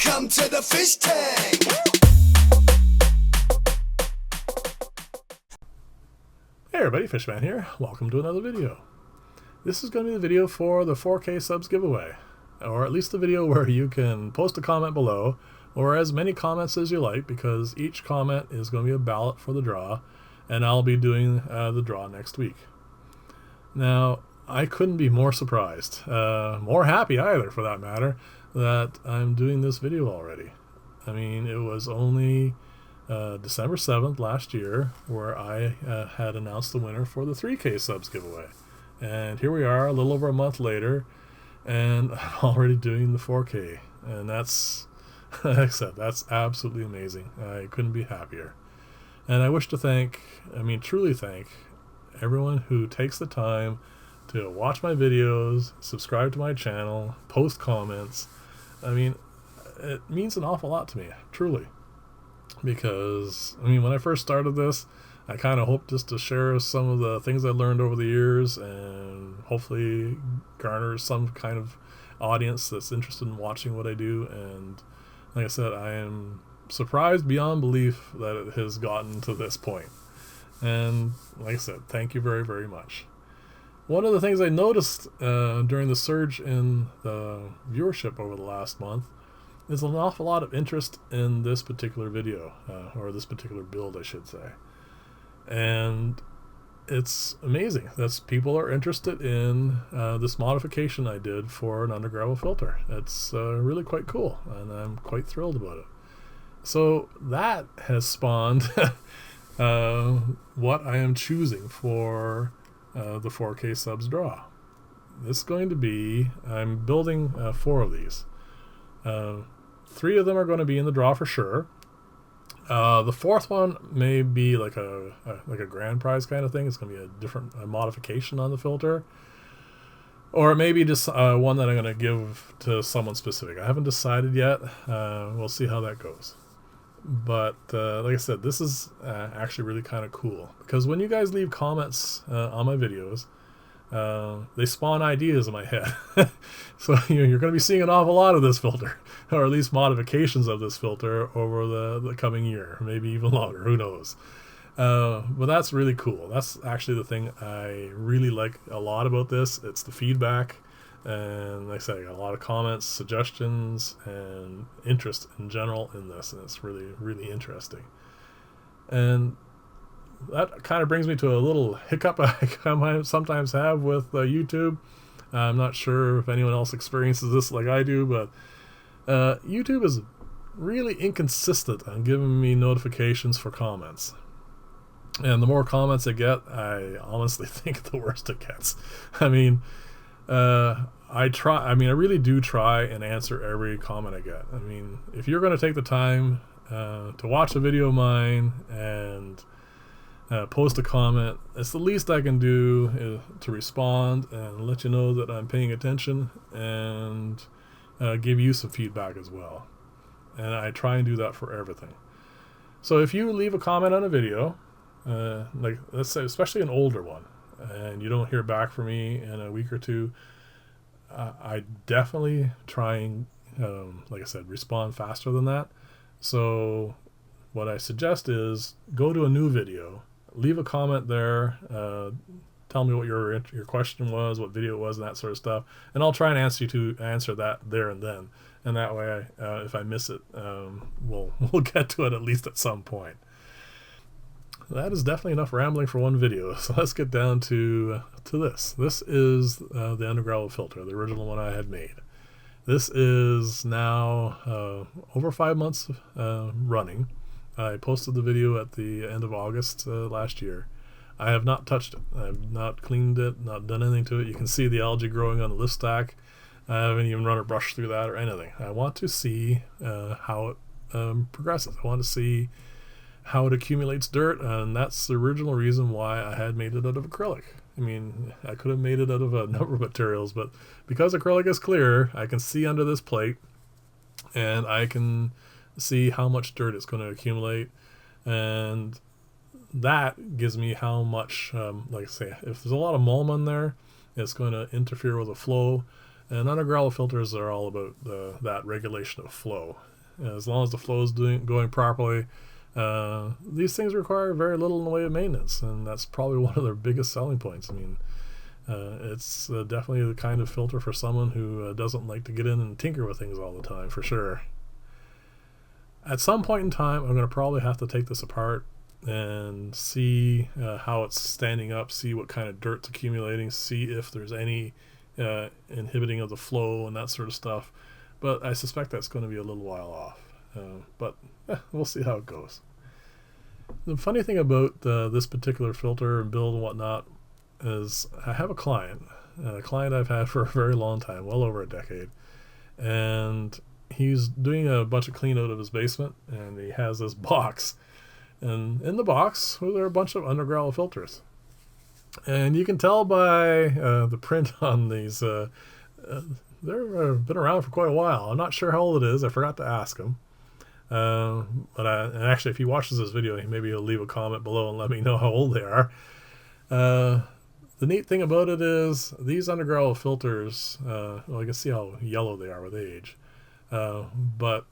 Welcome to the fish tank. Hey everybody, Fishman here. Welcome to another video. This is going to be the video for the 4K subs giveaway, or at least the video where you can post a comment below, or as many comments as you like, because each comment is going to be a ballot for the draw, and I'll be doing the draw next week. Now, I couldn't be more surprised, more happy either for that matter, that I'm doing this video already. I mean, it was only December 7th last year where I had announced the winner for the 3K subs giveaway. And here we are a little over a month later, and I'm already doing the 4K. And that's, like I said, that's absolutely amazing. I couldn't be happier. And I wish to thank, truly thank everyone who takes the time to watch my videos, subscribe to my channel, post comments. I mean, it means an awful lot to me, truly. Because, when I first started this, I kind of hoped just to share some of the things I learned over the years and hopefully garner some kind of audience that's interested in watching what I do. And like I said, I am surprised beyond belief that it has gotten to this point. And like I said, thank you very, very much. One of the things I noticed during the surge in the viewership over the last month is an awful lot of interest in this particular video, or this particular build, I should say. And it's amazing that people are interested in this modification I did for an undergravel filter. It's really quite cool, and I'm quite thrilled about it. So that has spawned what I am choosing for the 4K subs draw. This is going to be, I'm building 4 of these. 3 of them are going to be in the draw for sure. The 4th one may be like a grand prize kind of thing. It's going to be a different modification on the filter, or maybe just one that I'm going to give to someone specific. I haven't decided yet. We'll see how that goes. But like I said, this is actually really kind of cool, because when you guys leave comments on my videos, they spawn ideas in my head. So you're going to be seeing an awful lot of this filter, or at least modifications of this filter over the coming year, maybe even longer, who knows. But that's really cool. That's actually the thing I really like a lot about this. It's the feedback, and like I said, I got a lot of comments, suggestions, and interest in general in this, and it's really, really interesting. And that kind of brings me to a little hiccup I sometimes have with YouTube. I'm not sure if anyone else experiences this like I do, but YouTube is really inconsistent on giving me notifications for comments. And the more comments I get, I honestly think the worse it gets. I really do try and answer every comment I get. If you're going to take the time to watch a video of mine and post a comment, it's the least I can do to respond and let you know that I'm paying attention, and give you some feedback as well. And I try and do that for everything. So if you leave a comment on a video, like let's say especially an older one, and you don't hear back from me in a week or two, I definitely try and like I said, respond faster than that. So what I suggest is go to a new video, leave a comment there, tell me what your question was, what video it was, and that sort of stuff, and I'll try and answer that there and then. And that way, if I miss it, we'll get to it at least at some point. That is definitely enough rambling for one video. So let's get down to this. This is the undergravel filter, the original one I had made. This is now over 5 months running. I posted the video at the end of August last year. I have not touched it. I have not cleaned it, not done anything to it. You can see the algae growing on the lift stack. I haven't even run a brush through that or anything. I want to see how it progresses. I want to see how it accumulates dirt, and that's the original reason why I had made it out of acrylic. I could have made it out of a number of materials, but because acrylic is clear, I can see under this plate, and I can see how much dirt it's going to accumulate, and that gives me how much, like I say, if there's a lot of mulm in there, it's going to interfere with the flow, And underground filters are all about that regulation of flow. As long as the flow is going properly, these things require very little in the way of maintenance, and that's probably one of their biggest selling points. I mean, it's definitely the kind of filter for someone who doesn't like to get in and tinker with things all the time, for sure. At some point in time, I'm going to probably have to take this apart and see how it's standing up, see what kind of dirt's accumulating, see if there's any inhibiting of the flow and that sort of stuff. But I suspect that's going to be a little while off. But we'll see how it goes. The funny thing about this particular filter and build and whatnot is I have a client I've had for a very long time, well over a decade, and he's doing a bunch of clean out of his basement, and he has this box, and in the box there are a bunch of underground filters, and you can tell by the print on these they've been around for quite a while. I'm not sure how old it is. I forgot to ask him, and actually if he watches this video, maybe he'll leave a comment below and let me know how old they are. The neat thing about it is these underground filters, well, you can see how yellow they are with age. But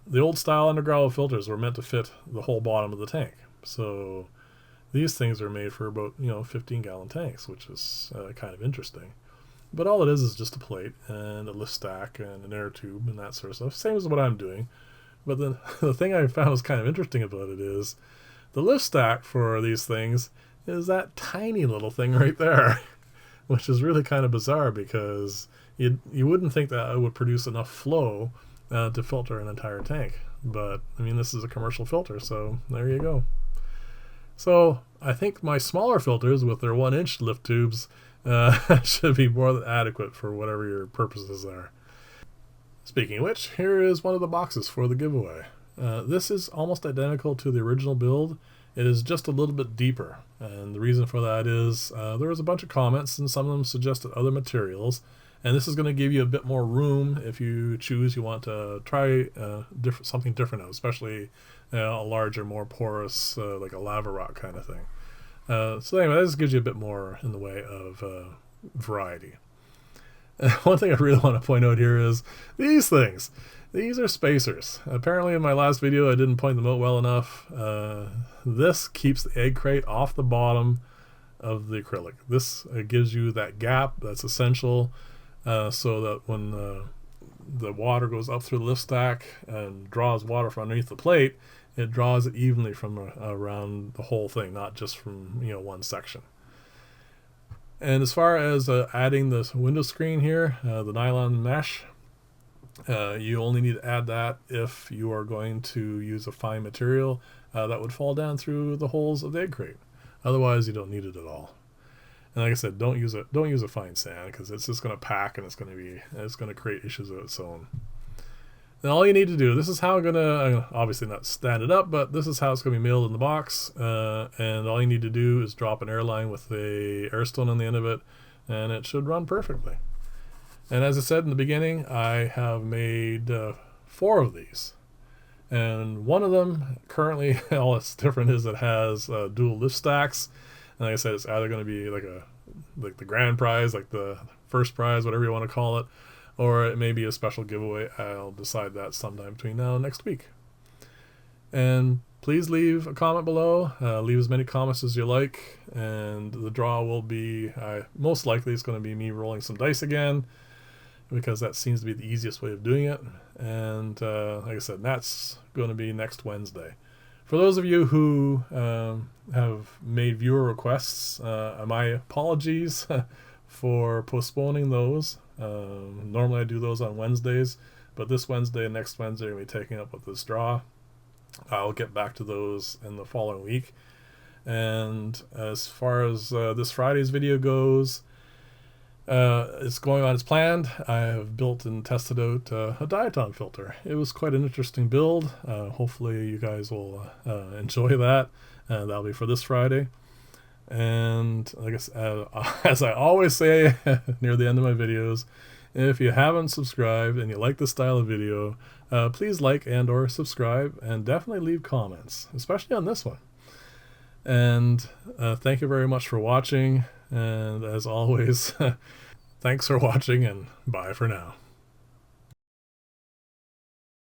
the old style underground filters were meant to fit the whole bottom of the tank. So these things are made for about 15-gallon tanks, which is kind of interesting. But all it is just a plate and a lift stack and an air tube and that sort of stuff. Same as what I'm doing. But then the thing I found was kind of interesting about it is the lift stack for these things is that tiny little thing right there, which is really kind of bizarre because you wouldn't think that it would produce enough flow to filter an entire tank. But I mean, this is a commercial filter, so there you go. So I think my smaller filters with their 1-inch lift tubes should be more than adequate for whatever your purposes are. Speaking of which, here is one of the boxes for the giveaway. This is almost identical to the original build. It is just a little bit deeper, and the reason for that is there was a bunch of comments, and some of them suggested other materials, and this is going to give you a bit more room if you choose you want to try something different out, especially a larger, more porous, like a lava rock kind of thing. So anyway, this gives you a bit more in the way of variety. One thing I really want to point out here is these things. These are spacers. Apparently in my last video I didn't point them out well enough. This keeps the egg crate off the bottom of the acrylic. This gives you that gap that's essential so that when the water goes up through the lift stack and draws water from underneath the plate, it draws it evenly from around the whole thing, not just from one section. And as far as adding this window screen here, the nylon mesh, you only need to add that if you are going to use a fine material that would fall down through the holes of the egg crate. Otherwise, you don't need it at all. And like I said, don't use a fine sand because it's just going to pack and it's going to create issues of its own. Then all you need to do, this is how I'm gonna obviously not stand it up, but this is how it's gonna be mailed in the box. And all you need to do is drop an airline with a air stone on the end of it, and it should run perfectly. And as I said in the beginning, I have made 4 of these, and one of them currently all that's different is it has dual lift stacks. And like I said, it's either going to be like the grand prize, like the first prize, whatever you want to call it, or it may be a special giveaway. I'll decide that sometime between now and next week. And please leave a comment below. Leave as many comments as you like, and the draw will be most likely it's going to be me rolling some dice again, because that seems to be the easiest way of doing it. And like I said, that's going to be next Wednesday. For those of you who have made viewer requests, my apologies for postponing those. Normally I do those on Wednesdays, but this Wednesday and next Wednesday we'll be taking up with this draw. I'll get back to those in the following week. And as far as this Friday's video goes, it's going on as planned. I have built and tested out a diatom filter. It was quite an interesting build. Hopefully you guys will enjoy that. That'll be for this Friday. And I guess as I always say near the end of my videos, if you haven't subscribed and you like this style of video, please like and or subscribe, and definitely leave comments, especially on this one. And thank you very much for watching, and as always, Thanks for watching, and bye for now.